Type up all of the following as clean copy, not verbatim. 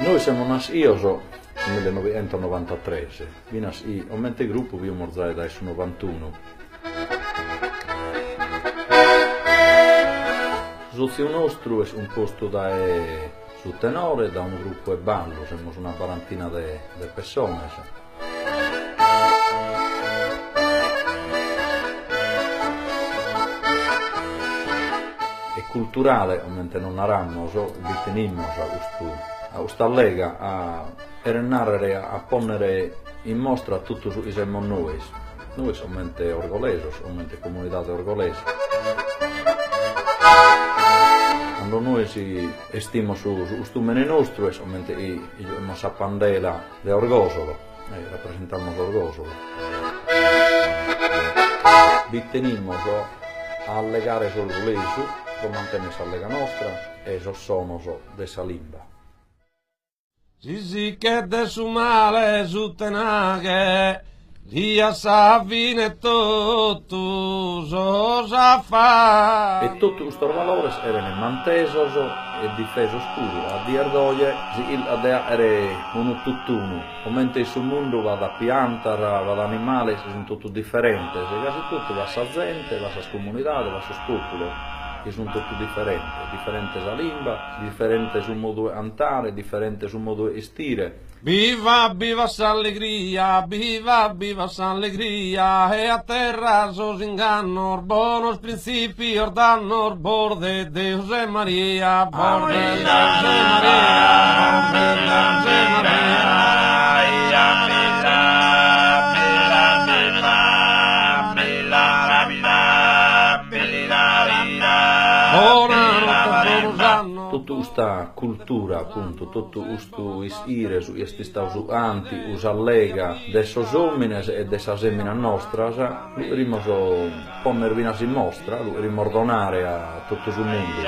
Noi siamo nati io nel 1993, vi ho mente gruppo vi ho morzato dal 91. Sozio nostro è un posto su tenore, da un gruppo e ballo, siamo una quarantina di persone. Culturale, ovviamente non naramo, vi tenimos a questa lega a renare, a ponere in mostra tutto i siamo noi. Noi siamo orgogliosi, siamo comunità orgogliosa. Quando noi si estimo su questo mene nostro, ovviamente abbiamo la pandela di orgoglio, rappresentiamo l'orgoglio. Vi tenimos a legare sul leso, mantenersi alla lega nostra e sono dessa limba. Si che de su male su tenaghe, dia sa fine tutto sa fa. E tutto questo valore erano mantesos e difeso scuro, a dir doglie, era uno tutt'uno. Mentre il suo mondo va da pianta, va da animale, sono tutto differenti, se quasi tutto va sa gente, va sa comunità, va sa popolo. Che sono tutti differente la lingua, differente sul modo di andare, differente sul modo di stire. Viva, viva s'allegria, viva s'allegria, e a terra sosinganno, buonos principi, ordanno, borde de José Maria, borde de José Maria, borde de José Maria. Tutta questa cultura, appunto, tutto questo istire, questi stausu anti, usa lega, desso homines e dessa semina nostra, lui rimoso ponervinas in mostra, lui rimordonare a tutto il mondo.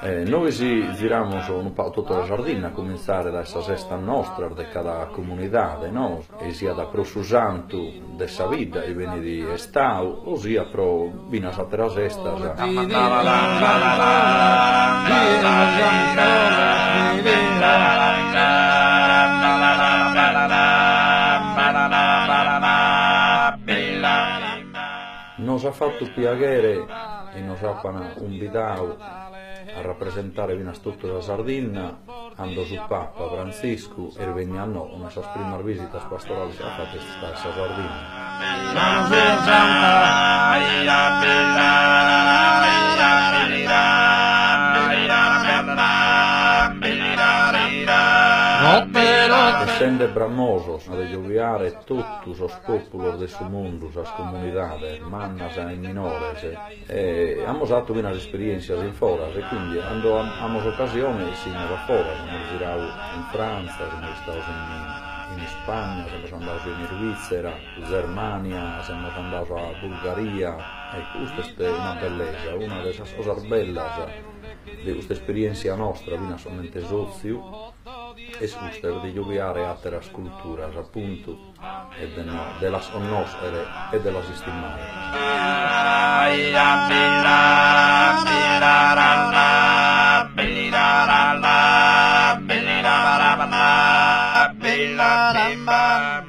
Noi giramos un po' tutta la Sardegna, a cominciare da questa sesta nostra, di cada comunità, no? E sia da pro su santo dessa vita, e viene di estau, o sia pro vinas a terra sesta. Nos ha fatto piacere e nos ha invitato a rappresentare tutta la Sardegna, andò su Papa Francisco e veniamo una sua prima visita pastorale si ha fatto a Sardegna. Essendo bramosos a gioviare tutti i popoli del mondo, le comunità, mannas e minores, abbiamo fatto una esperienza in fora, e quindi quando abbiamo occasione si va fuori, siamo girati in Francia, siamo stati in Spagna, siamo andati in Svizzera, in Germania, siamo andati a Bulgaria, questa è una bellezza, una delle cose belle di questa esperienza nostra, viene solamente sozio, e questa di giocare a terra scultura, appunto, e della nostre e della sistemare. Bella